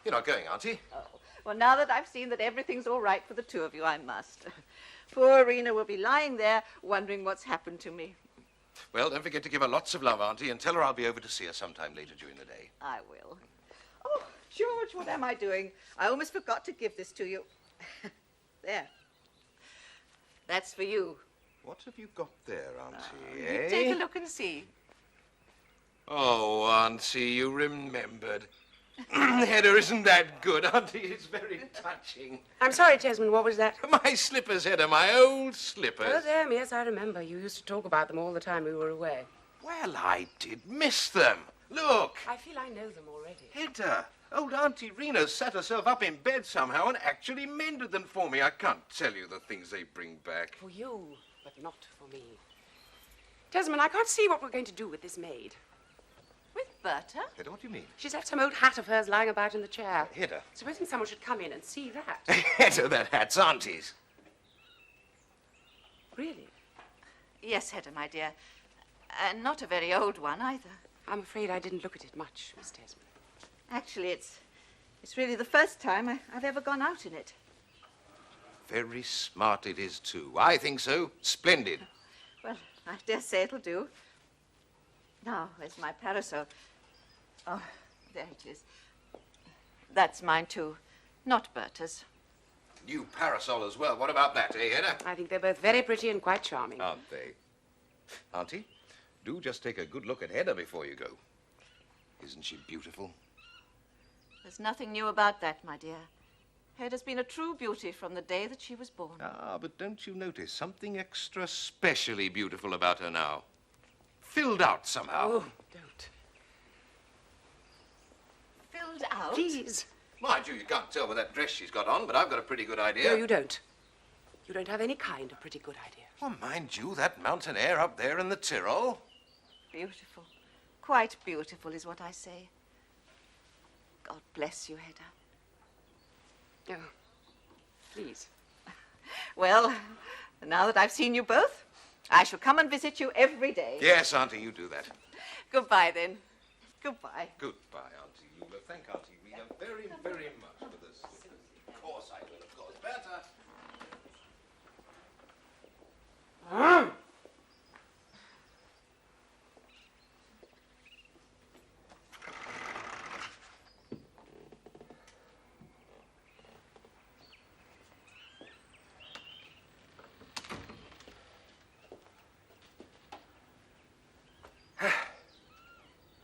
You're not going, Auntie? Oh, well, now that I've seen that everything's all right for the two of you, I must. Poor Rena will be lying there wondering what's happened to me. Well, don't forget to give her lots of love, Auntie, and tell her I'll be over to see her sometime later during the day. I will. Oh, George, what am I doing? I almost forgot to give this to you. There. That's for you. What have you got there, Auntie, You take a look and see. Oh, Auntie, you remembered. Hedda, isn't that good, Auntie? It's very touching. I'm sorry, Tesman, what was that? My slippers, Hedda, my old slippers. Oh, them, yes, I remember. You used to talk about them all the time we were away. Well, I did miss them. Look. I feel I know them already. Hedda, old Auntie Rena sat herself up in bed somehow and actually mended them for me. I can't tell you the things they bring back. For you, but not for me. Tesman, I can't see what we're going to do with this maid. With Berta? Hedda, what do you mean? She's left some old hat of hers lying about in the chair. Hedda. Supposing someone should come in and see that. Hedda, that hat's Auntie's. Really? Yes, Hedda, my dear. And not a very old one, either. I'm afraid I didn't look at it much, Miss Tesman. Actually, it's really the first time I've ever gone out in it. Very smart it is, too. I think so. Splendid. Well, I dare say it'll do. Now, where's my parasol? Oh, there it is. That's mine, too. Not Berta's. New parasol as well. What about that, eh, Hedda? I think they're both very pretty and quite charming. Aren't they? Auntie, do just take a good look at Hedda before you go. Isn't she beautiful? There's nothing new about that, my dear. Hedda's been a true beauty from the day that she was born. Ah, but don't you notice something extra specially beautiful about her now? Filled out somehow. Oh, don't. Filled out? Please. Mind you, you can't tell with that dress she's got on, but I've got a pretty good idea. No, you don't. You don't have any kind of pretty good idea. Well, mind you, that mountain air up there in the Tyrol. Beautiful. Quite beautiful is what I say. God bless you, Hedda. Oh, please. Well, now that I've seen you both, I shall come and visit you every day. Yes, Auntie, you do that. Goodbye, then. Goodbye. Goodbye, Auntie Lula. Thank Auntie Rena very, very much for this. Of course I will, of course. Berta.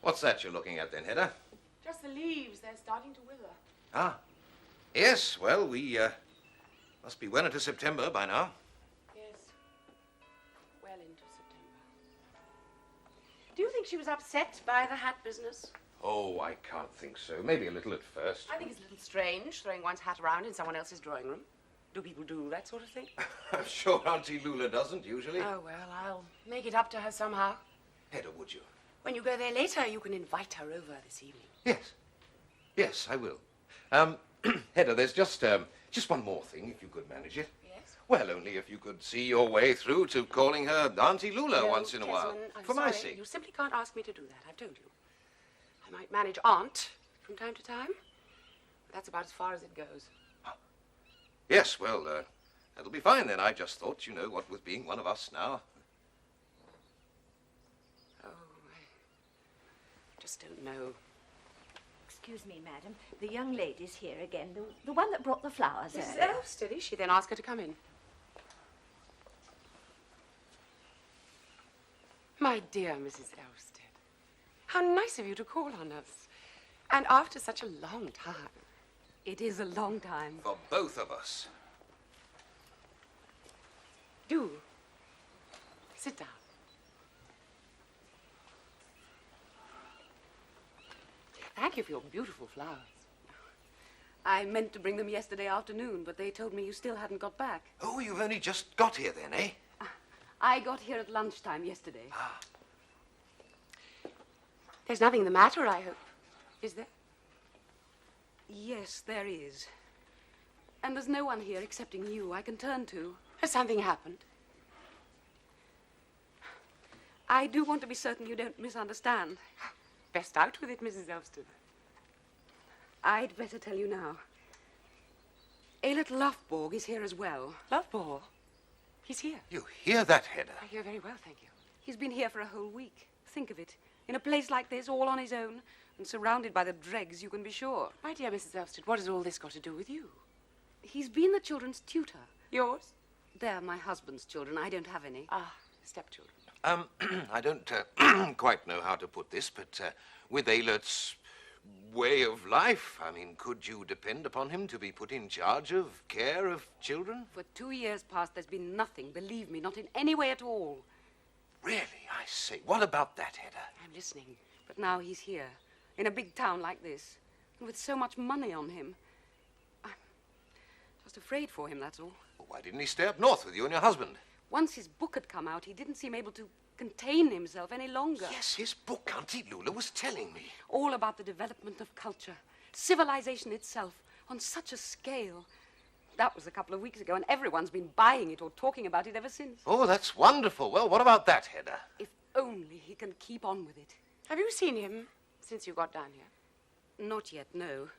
What's that you're looking at then, Hedda? Just the leaves. They're starting to wither. Ah. Yes, well, we must be well into September by now. Yes. Well into September. Do you think she was upset by the hat business? Oh, I can't think so. Maybe a little at first. I think it's a little strange, throwing one's hat around in someone else's drawing room. Do people do that sort of thing? I'm sure Auntie Lula doesn't usually. Oh, well, I'll make it up to her somehow. Hedda, would you? When you go there later, you can invite her over this evening. Yes. Yes, I will. Hedda, there's just one more thing, if you could manage it. Yes? Well, only if you could see your way through to calling her Auntie Lula once in a while. I'm For my sorry. sake. You simply can't ask me to do that, I've told you. I might manage Aunt from time to time, but that's about as far as it goes. Yes, well, that'll be fine then. I just thought, you know, what with being one of us now. Oh, I just don't know. Excuse me, madam. The young lady's here again. The one that brought the flowers Mrs. earlier. Elfstead, is she? Then ask her to come in. My dear Mrs. Elfstead, how nice of you to call on us. And after such a long time. It is a long time. For both of us. Do. Sit down. Thank you for your beautiful flowers. I meant to bring them yesterday afternoon, but they told me you still hadn't got back. Oh, you've only just got here then, eh? I got here at lunchtime yesterday. Ah. There's nothing the matter, I hope. Is there? Yes, there is. And there's no one here excepting you I can turn to. Has something happened? I do want to be certain you don't misunderstand. Best out with it, Mrs. Elfstead. I'd better tell you now. Eilert Lovborg is here as well. Lovborg? He's here. You hear that, Hedda? I hear very well, thank you. He's been here for a whole week. Think of it. In a place like this, all on his own, and surrounded by the dregs, you can be sure. My dear Mrs. Elstead, what has all this got to do with you? He's been the children's tutor. Yours? They're my husband's children. I don't have any. Ah, stepchildren. I don't quite know how to put this, but with Eilert's way of life, I mean, could you depend upon him to be put in charge of care of children? For 2 years past, there's been nothing, believe me, not in any way at all. Really? I say, what about that, Hedda? I'm listening. But now he's here, in a big town like this, and with so much money on him. I'm just afraid for him, that's all. Well, why didn't he stay up north with you and your husband? Once his book had come out, he didn't seem able to contain himself any longer. Yes, his book, Auntie Lula was telling me. All about the development of culture, civilization itself, on such a scale. That was a couple of weeks ago, and everyone's been buying it or talking about it ever since. Oh, that's wonderful. Well, what about that, Hedda? If only he can keep on with it. Have you seen him since you got down here? Not yet, no.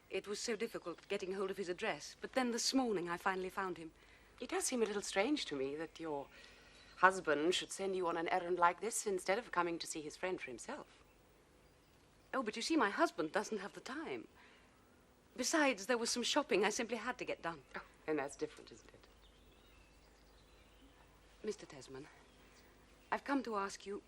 It was so difficult getting hold of his address. But then this morning I finally found him. It does seem a little strange to me that your husband should send you on an errand like this instead of coming to see his friend for himself. Oh, but you see, my husband doesn't have the time. Besides, there was some shopping I simply had to get done. Oh, and that's different, isn't it? Mr. Tesman, I've come to ask you,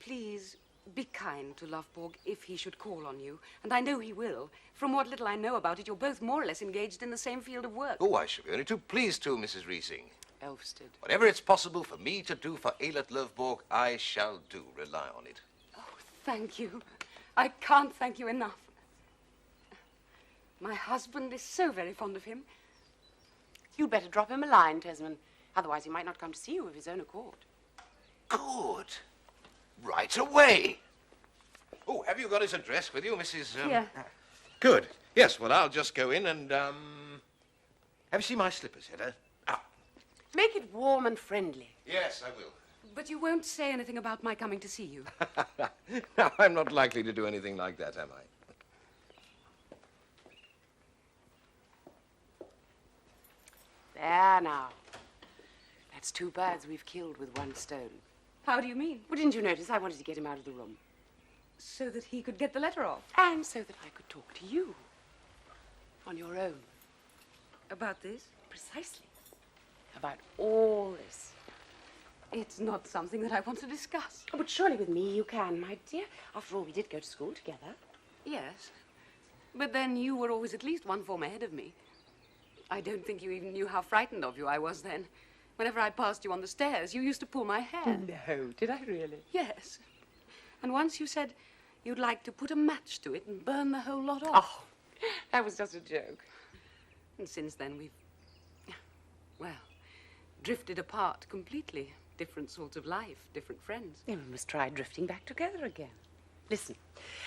please be kind to Lovborg if he should call on you. And I know he will. From what little I know about it, you're both more or less engaged in the same field of work. Oh, I shall be only too pleased to, Mrs. Riesing. Elstead. Whatever it's possible for me to do for Eilert Lovborg, I shall do. Rely on it. Oh, thank you. I can't thank you enough. My husband is so very fond of him. You'd better drop him a line, Tesman. Otherwise he might not come to see you of his own accord. Good. Right away. Oh, have you got his address with you, Mrs. Yeah. Good. Yes, well, I'll just go in and, Have you seen my slippers, Hedda? Ah. Make it warm and friendly. Yes, I will. But you won't say anything about my coming to see you. No, I'm not likely to do anything like that, am I? There now. That's 2 birds we've killed with 1 stone. How do you mean? Well, didn't you notice I wanted to get him out of the room? So that he could get the letter off. And so that I could talk to you. On your own. About this? Precisely. About all this. It's not something that I want to discuss. Oh, but surely with me you can, my dear. After all, we did go to school together. Yes. But then you were always at least 1 form ahead of me. I don't think you even knew how frightened of you I was then. Whenever I passed you on the stairs, you used to pull my hair. No, did I really? Yes. And once you said you'd like to put a match to it and burn the whole lot off. Oh, that was just a joke. And since then we've, well, drifted apart completely. Different sorts of life, different friends. Then we must try drifting back together again. Listen,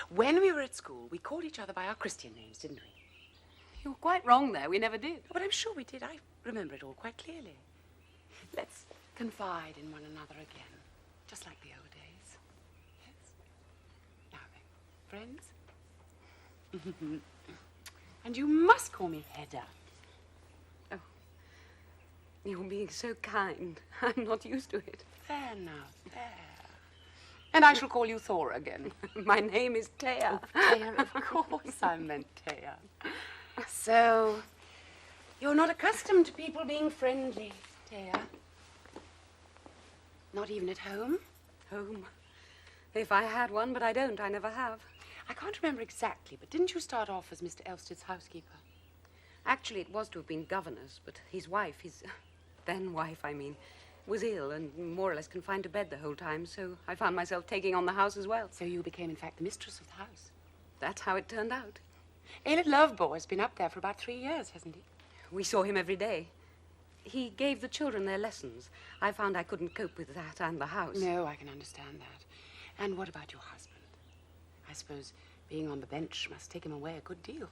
when we were at school, we called each other by our Christian names, didn't we? You were quite wrong there. We never did. But I'm sure we did. I remember it all quite clearly. Let's confide in one another again, just like the old days. Yes? Now then, friends? And you must call me Hedda. Oh, you're being so kind. I'm not used to it. There now, there. And I shall call you Thor again. My name is Thea. Thea, of course I meant Thea. So, you're not accustomed to people being friendly, Thea? Not even at home? Home. If I had one, but I don't. I never have. I can't remember exactly, but didn't you start off as Mr. Elsted's housekeeper? Actually, it was to have been governor's, but his wife, his then wife, I mean, was ill and more or less confined to bed the whole time, so I found myself taking on the house as well. So you became, in fact, the mistress of the house? That's how it turned out. Eilert Lovborg has been up there for about 3 years, hasn't he? We saw him every day. He gave the children their lessons. I found I couldn't cope with that and the house. No, I can understand that. And what about your husband? I suppose being on the bench must take him away a good deal.